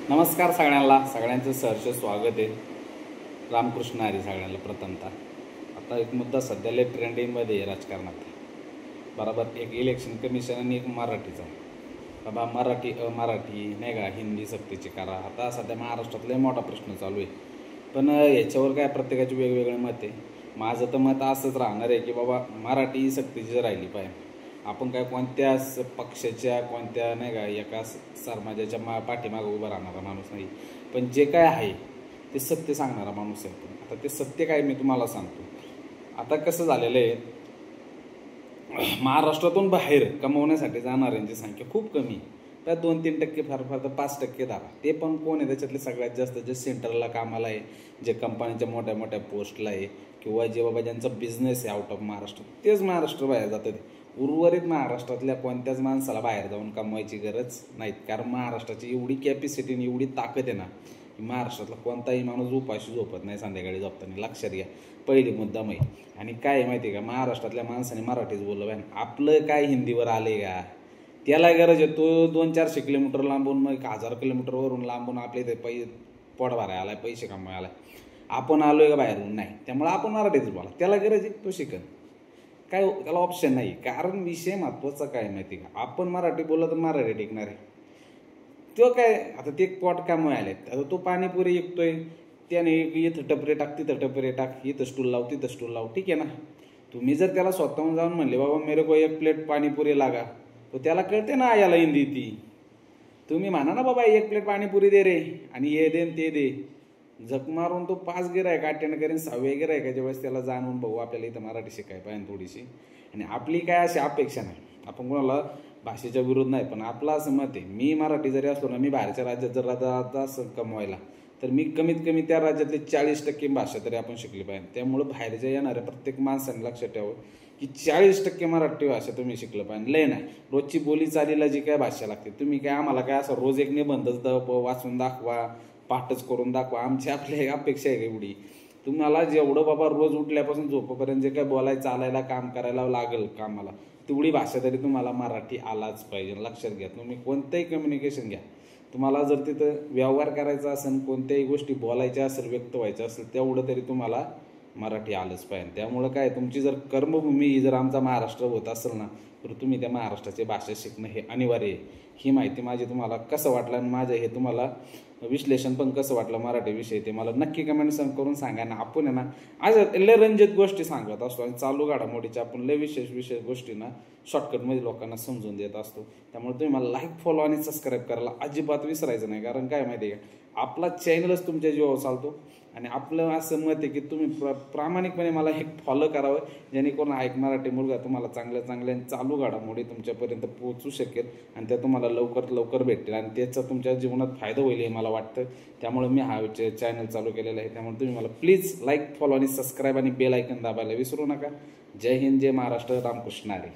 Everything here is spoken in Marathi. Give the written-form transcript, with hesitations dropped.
नमस्कार सगळ्यांचं सहर्ष स्वागत आहे। रामकृष्ण हरी सगळ्यांना प्रथमतः। आता एक मुद्दा सध्याला ट्रेंडिंगमध्ये आहे राजकारणात बरोबर। एक इलेक्शन कमिशन आणि एक मराठीचा बाबा मराठी नाही का हिंदी सक्तीची करा। आता सध्या महाराष्ट्रातला मोठा प्रश्न चालू आहे, पण याच्यावर काय प्रत्येकाचे वेगवेगळे मत आहे। माझं तर मत असंच राहणार आहे की बाबा मराठी सक्तीची राहिली पाहिजे। आपण काय कोणत्याच पक्षाच्या कोणत्या नाही का एका समाजाच्या पाठीमागे उभा राहणारा माणूस नाही, पण जे काय आहे ते सत्य सांगणारा माणूस आहे। आता ते सत्य काय मी तुम्हाला सांगतो। आता कसं झालेलं आहे, महाराष्ट्रातून बाहेर कमवण्यासाठी जाणाऱ्यांची संख्या खूप कमी आहे। त्या 2-3% फार फार तर 5% धरा, ते पण कोण आहे त्याच्यातले सगळ्यात जास्त जे सेंटरला कामाला आहे, जे कंपनीच्या मोठ्या मोठ्या पोस्टला आहे, किंवा जे बाबा ज्यांचा बिझनेस आहे आउट ऑफ महाराष्ट्र, तेच महाराष्ट्र बाहेर जातात। उर्वरित महाराष्ट्रातल्या कोणत्याच माणसाला बाहेर जाऊन कमवायची गरज नाहीत, कारण महाराष्ट्राची एवढी कॅपॅसिटी आणि एवढी ताकद आहे ना, महाराष्ट्रातला कोणताही माणूस उपाशी झोपत नाही संध्याकाळी झोपताना, लक्षात घ्या पहिली मुद्दा माहिती। आणि काय माहिती आहे का, महाराष्ट्रातल्या माणसाने मराठीच बोललं पाहिजे। आपलं काय हिंदीवर आले का, त्याला गरज आहे। तो 200-400 किलोमीटर लांबून मग 1000 किलोमीटरवरून लांबून आपले ते पोट भरायला आलाय, पैसे कमवायला आपण आलोय का बाहेरून, नाही। त्यामुळे आपण मराठीच बोला, त्याला गरज आहे तो शिकन, काय त्याला ऑप्शन नाही। कारण विषय महत्त्वाचा काय माहिती का, आपण मराठी बोललं तर मराठी टिकणार आहे। तो काय आता ते पोट कमवायला आता तो पाणीपुरी विकतोय, त्याने इथं टपरे टाक तिथं टपरे टाक, इथं स्टूल लाव तिथं स्टूल लाव, ठीक आहे ना। तुम्ही जर त्याला स्वतःहून जाऊन म्हणले बाबा मेरे को 1 प्लेट पाणीपुरी लागा, तो त्याला कळते ना याला हिंदी ती। तुम्ही म्हणा ना बाबा 1 प्लेट पाणीपुरी दे रे, आणि हे दे ते दे, झक मारून तो 5 गिरायक अटेंड करेन, 6व्या गिरायकाच्या वेळेस त्याला जाणून भाऊ आपल्याला इथं मराठी शिकाय पाहिजे थोडीशी। आणि आपली काय अशी अपेक्षा नाही, आपण कोणाला भाषेच्या विरोध नाही, पण आपलं असं मत आहे, मी मराठी जरी असलो ना, मी बाहेरच्या राज्यात जर राहता असं कमवायला, तर मी कमीत कमी त्या राज्यातले 40% भाषा तरी आपण शिकली पाहिजे। त्यामुळे बाहेरच्या येणाऱ्या प्रत्येक माणसाने लक्षात ठेवावं की 40% मराठी भाषा तुम्ही शिकलं पाहिजे। लय नाही, रोजची बोली चालीला जी काय भाषा लागते, तुम्ही काय आम्हाला काय असं रोज एक निबंधच वाचून दाखवा, पाठच करून दाखवा, आमची आपल्या अपेक्षा आहे एवढी। तुम्हाला जेवढं बाबा रोज उठल्यापासून झोपेपर्यंत जे काय बोलायचं चालायला काम करायला लागेल कामाला, तेवढी भाषा तरी तुम्हाला मराठी आलाच पाहिजे, लक्षात घ्या। तुम्ही कोणतंही कम्युनिकेशन घ्या, तुम्हाला जर तिथं व्यवहार करायचा असेल, कोणत्याही गोष्टी बोलायच्या असेल, व्यक्त व्हायचं असेल, तेवढं तरी तुम्हाला मराठी आलंच पाहिजे। त्यामुळं काय, तुमची जर कर्मभूमी जर आमचा महाराष्ट्र होत असेल ना, तर तुम्ही त्या महाराष्ट्राची भाषा शिकणं हे अनिवार्य आहे। ही माहिती माझी तुम्हाला कसं वाटलं आणि माझं हे तुम्हाला विश्लेषण पण कसं वाटलं मराठीविषयी ते मला नक्की कमेंट करून सांगा ना। आपण आहे ना आज लय रंजक गोष्टी सांगत असतो, आणि चालू घडामोडीच्या आपण लय विशेष गोष्टी ना शॉर्टकटमध्ये लोकांना समजून देत असतो। त्यामुळे तुम्ही मला लाईक, फॉलो आणि सबस्क्राईब करायला अजिबात विसरायचं नाही, कारण काय माहिती आहे का, आपला चॅनलच तुमच्या जीवावर चालतो। आणि आपलं असं मत आहे की तुम्ही प्रामाणिकपणे मला हे फॉलो करावं, जेणेकरून एक मराठी मुलगा तुम्हाला चांगल्या चालू घडामोडी तुमच्यापर्यंत पोहोचू शकेल, आणि त्या तुम्हाला लवकर भेटतील, आणि त्याचा तुमच्या जीवनात फायदा होईल हे मला वाटतं। त्यामुळे मी हा चॅनल चालू केलेला आहे। त्यामुळे तुम्ही मला प्लीज लाईक, फॉलो आणि सबस्क्राईब आणि बेल आयकन दाबायला विसरू नका। जय हिंद, जय महाराष्ट्र, रामकृष्ण हरी।